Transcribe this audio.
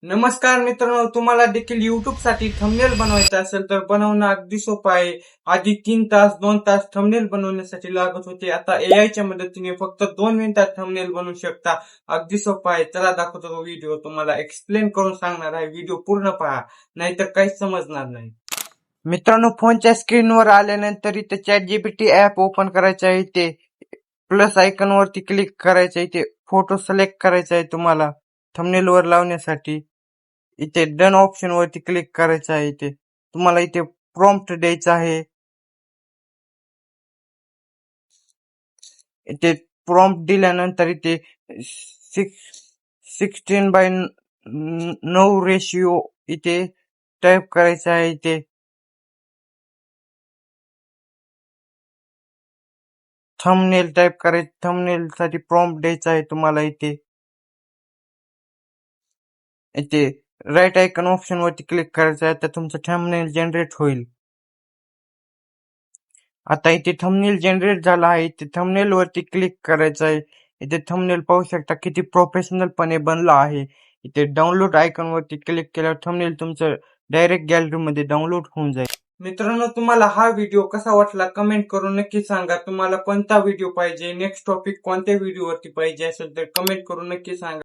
नमस्कार मित्रांनो, तुम्हाला देखील YouTube साठी थंबनेल बनवायचा असेल तर बनवणं अगदी सोपं आहे. आधी 3 तास 2 तास थंबनेल बनवण्यासाठी लागत होते. आता AI च्या मदतीने फक्त 2 मिनिटात थंबनेल बनवू शकता. अगदी सोपं आहे. चला दाखवतो तो व्हिडिओ. तुम्हाला एक्सप्लेन करून सांगणार आहे. व्हिडिओ पूर्ण पहा, नाहीतर काहीच समजणार नाही. मित्रांनो, फोनच्या स्क्रीनवर आल्यानंतर इथे ChatGPT ॲप ओपन करायचं आहे. इथे प्लस आयकॉन वरती क्लिक करायचं आहे. इथे फोटो सिलेक्ट करायचा आहे तुम्हाला थंबनेल वर लावण्यासाठी. इथे डन ऑप्शन वरती क्लिक करायचं आहे. इथे तुम्हाला इथे प्रॉम्प्ट द्यायचा आहे. इथे प्रॉम्प्ट दिल्यानंतर इथे 16:9 रेशिओ इथे टाईप करायचा आहे. इथे थंबनेल टाईप करायचं. थंबनेल साठी प्रॉम्प्ट द्यायचा आहे तुम्हाला. इथे इथे राईट आयकॉन ऑप्शन वरती क्लिक करायचं आहे. तर तुमचं थंबनेल जनरेट होईल. आता इथे थंबनेल जनरेट झाला आहे. इथे थंबनेल वरती क्लिक करायचं आहे. इथे थंबनेल पाहू शकता किती प्रोफेशनल पणे बनला आहे. इथे डाउनलोड आयकॉन वरती क्लिक केल्यावर थंबनेल तुमचं डायरेक्ट गॅलरी मध्ये डाउनलोड होऊन जाईल. मित्रांनो, तुम्हाला हा व्हिडिओ कसा वाटला कमेंट करून नक्की सांगा. तुम्हाला कोणता व्हिडिओ पाहिजे, नेक्स्ट टॉपिक कोणत्या व्हिडिओ वरती पाहिजे असेल तर कमेंट करून नक्की सांगा.